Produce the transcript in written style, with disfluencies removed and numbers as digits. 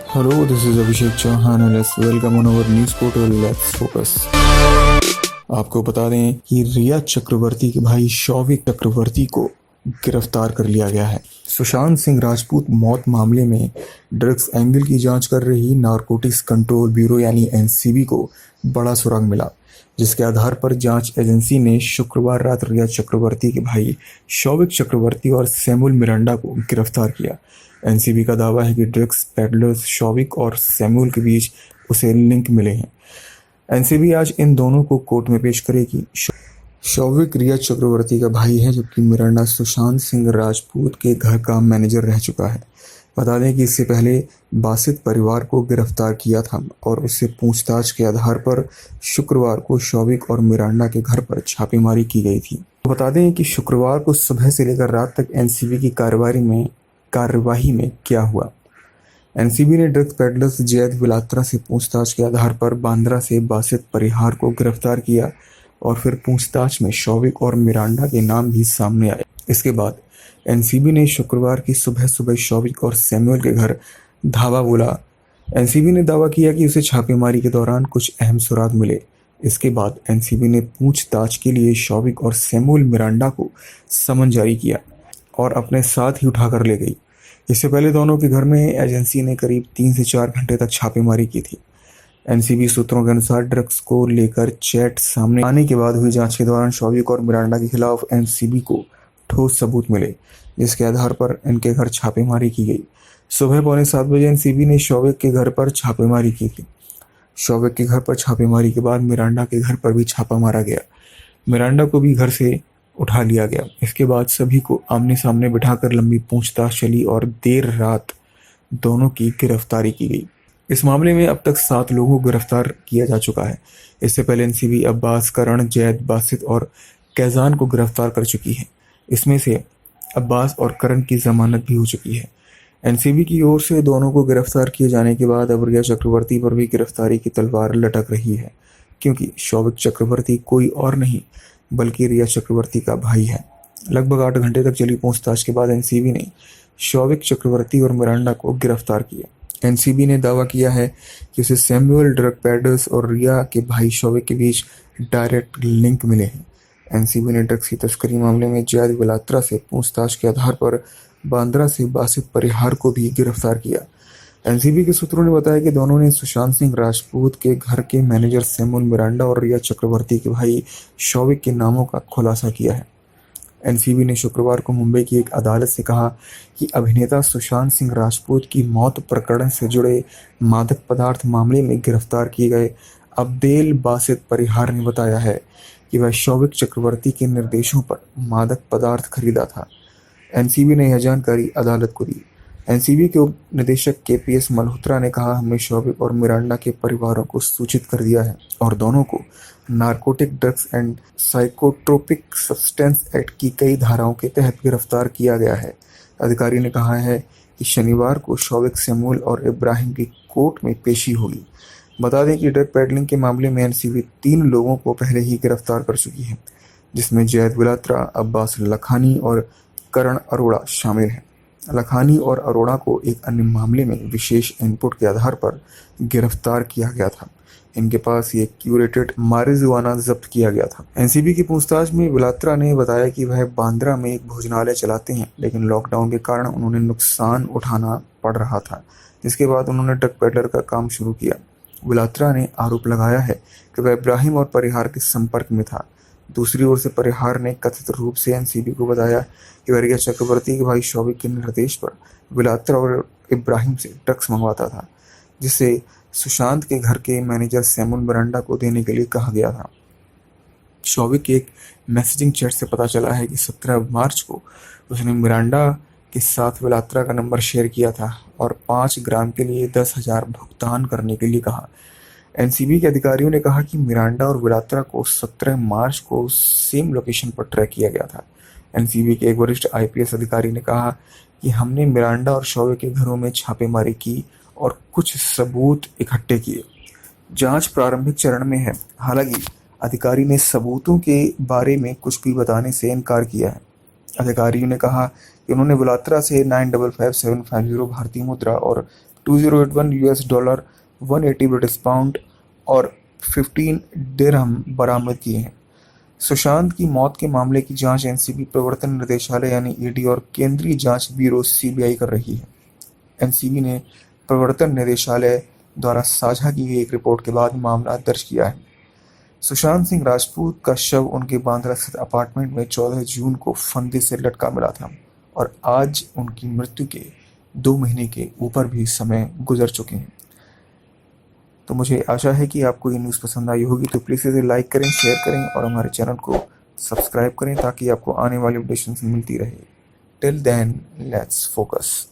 Hello, this is Abhishek Chauhan and let's welcome on our news portal Let's Focus। आपको बता दें कि रिया चक्रवर्ती के भाई शौविक चक्रवर्ती को गिरफ्तार कर लिया गया है। सुशांत सिंह राजपूत मौत मामले में ड्रग्स एंगल की जांच कर रही नारकोटिक्स कंट्रोल ब्यूरो यानी एनसीबी को बड़ा सुराग मिला, जिसके आधार पर जांच एजेंसी ने शुक्रवार रात रिया चक्रवर्ती के भाई शौविक चक्रवर्ती और सैमुअल मिरांडा को गिरफ्तार किया। एनसीबी का दावा है कि ड्रग्स पेडलर्स शौविक और सैमुअल के बीच उसे लिंक मिले हैं। एनसीबी आज इन दोनों को कोर्ट में पेश करेगी। शौविक रिया चक्रवर्ती का भाई है, जबकि मिरांडा सुशांत सिंह राजपूत के घर का मैनेजर रह चुका है। बता दें कि इससे पहले बासित परिवार को गिरफ्तार किया था और उससे पूछताछ के आधार पर शुक्रवार को शौविक और मिरांडा के घर पर छापेमारी की गई थी। बता दें कि शुक्रवार को सुबह से लेकर रात तक एनसीबी की कार्यवाही में क्या हुआ। एनसीबी ने ड्रग्स पेडलर्स जैद विलात्रा से पूछताछ के आधार पर बांद्रा से बासित परिहार को गिरफ्तार किया और फिर पूछताछ में शौविक और मिरांडा के नाम भी सामने आए। इसके बाद एनसीबी ने शुक्रवार की सुबह सुबह शौविक और सैमुअल के घर धावा बोला। एनसीबी ने दावा किया कि उसे छापेमारी के दौरान कुछ अहम सुराग मिले। इसके बाद एनसीबी ने पूछताछ के लिए शौविक और सैमुअल मिरांडा को समन जारी किया और अपने साथ ही उठाकर ले गई। इससे पहले दोनों के घर में एजेंसी ने करीब 3 से 4 घंटे तक छापेमारी की थी। एनसीबी सूत्रों के अनुसार ड्रग्स को लेकर चैट सामने आने के बाद हुई जांच के दौरान शौविक और मिरांडा के खिलाफ एनसीबी को ठोस सबूत मिले, जिसके आधार पर इनके घर छापेमारी की गई। सुबह 6:45 बजे एनसीबी ने शौविक के घर पर छापेमारी की थी। शौविक के घर पर छापेमारी के बाद मिरांडा के घर पर भी छापा मारा गया। मिरांडा को भी घर से उठा लिया गया। इसके बाद सभी को आमने सामने बिठाकर लंबी पूछताछ चली और देर रात दोनों की गिरफ्तारी की गई। इस मामले में अब तक 7 लोगों को गिरफ्तार किया जा चुका है। इससे पहले एनसीबी अब्बास, करण, जैद, बासित और कैजान को गिरफ्तार कर चुकी है। इसमें से अब्बास और करण की जमानत भी हो चुकी है। एनसीबी की ओर से दोनों को गिरफ्तार किए जाने के बाद अब रिया चक्रवर्ती पर भी गिरफ्तारी की तलवार लटक रही है, क्योंकि शौविक चक्रवर्ती कोई और नहीं बल्कि रिया चक्रवर्ती का भाई है। लगभग 8 घंटे तक चली पूछताछ के बाद एनसीबी ने शौविक चक्रवर्ती और मिरांडा को गिरफ्तार किया। एनसीबी ने दावा किया है कि उसे सैमुअल ड्रग पेडलर्स और रिया के भाई शौविक के बीच डायरेक्ट लिंक मिले हैं। एनसीबी ने ड्रग्स की तस्करी मामले में जैद विलात्रा से पूछताछ के आधार पर बांद्रा से बासित परिहार को भी गिरफ्तार किया। एनसीबी के सूत्रों ने बताया कि दोनों ने सुशांत सिंह राजपूत के घर के मैनेजर सैमुअल मिरांडा और रिया चक्रवर्ती के भाई शौविक के नामों का खुलासा किया है। एनसीबी ने शुक्रवार को मुंबई की एक अदालत से कहा कि अभिनेता सुशांत सिंह राजपूत की मौत प्रकरण से जुड़े मादक पदार्थ मामले में गिरफ्तार किए गए अब्देल बासित परिहार ने बताया है कि वह शौविक चक्रवर्ती के निर्देशों पर मादक पदार्थ खरीदा था। एनसीबी ने यह जानकारी अदालत को दी। एनसीबी के उप निदेशक केपीएस मल्होत्रा ने कहा, हमने शौविक और मिरांडा के परिवारों को सूचित कर दिया है और दोनों को narcotic drugs and psychotropic substance act की कई धाराओं के तहत गिरफ्तार किया गया है। अधिकारी ने कहा है कि शनिवार को शौविक, सैमुअल और इब्राहिम की कोर्ट में पेशी होगी। बता दें कि ड्रग पेडलिंग के मामले में एनसीबी 3 लोगों को पहले ही गिरफ्तार कर चुकी है, जिसमें जैद विलात्रा, अब्बास लखानी और करण अरोड़ा शामिल हैं। लखानी और अरोड़ा को एक अन्य मामले में विशेष इनपुट के आधार पर गिरफ्तार किया गया था। इनके पास ये क्यूरेटेड मारिजुआना जब्त किया गया था। एनसीबी की पूछताछ में विलात्रा ने बताया कि वह बांद्रा में एक भोजनालय चलाते हैं, लेकिन लॉकडाउन के कारण उन्होंने नुकसान उठाना पड़ रहा था, जिसके बाद उन्होंने ड्रग पेडलर का काम शुरू किया। विलात्रा ने आरोप लगाया है कि वह इब्राहिम और परिहार के संपर्क में था। दूसरी ओर से परिहार ने कथित रूप से एनसीबी को बताया कि वह रिया चक्रवर्ती के भाई शौविक के निर्देश पर विलात्रा और इब्राहिम से ड्रग्स मंगवाता था, जिसे सुशांत के घर के मैनेजर सैमुअल मिरांडा को देने के लिए कहा गया था। शौविक के एक मैसेजिंग चैट से पता चला है कि 17 मार्च को उसने मिरांडा के साथ विलात्रा का नंबर शेयर किया था और 5 ग्राम के लिए 10,000 भुगतान करने के लिए कहा। एनसीबी के अधिकारियों ने कहा कि मिरांडा और विलात्रा को 17 मार्च को सेम लोकेशन पर ट्रैक किया गया था। एनसीबी के एक वरिष्ठ आईपीएस अधिकारी ने कहा कि हमने मिरांडा और शौविक के घरों में छापेमारी की और कुछ सबूत इकट्ठे किए। जांच प्रारंभिक चरण में है। हालांकि अधिकारी ने सबूतों के बारे में कुछ भी बताने से इनकार किया है। अधिकारियों ने कहा कि उन्होंने विलात्रा से 955750 भारतीय मुद्रा और $2081 US, 180 ब्रिटिश पाउंड और 15 दिरहम बरामद किए हैं। सुशांत की मौत के मामले की जांच एनसीबी प्रवर्तन निदेशालय यानी ईडी और केंद्रीय जांच ब्यूरो सीबीआई कर रही है। एनसीबी ने प्रवर्तन निदेशालय द्वारा साझा की गई एक रिपोर्ट के बाद मामला दर्ज किया है। सुशांत सिंह राजपूत का शव उनके बांद्रा स्थित अपार्टमेंट में 14 जून को फंदे से लटका मिला था और आज उनकी मृत्यु के 2 महीने के ऊपर भी समय गुजर चुके हैं। तो मुझे आशा है कि आपको ये न्यूज़ पसंद आई होगी, तो प्लीज़ इसे लाइक करें, शेयर करें और हमारे चैनल को सब्सक्राइब करें ताकि आपको आने वाली अपडेट्स मिलती रहे। Till then let's focus.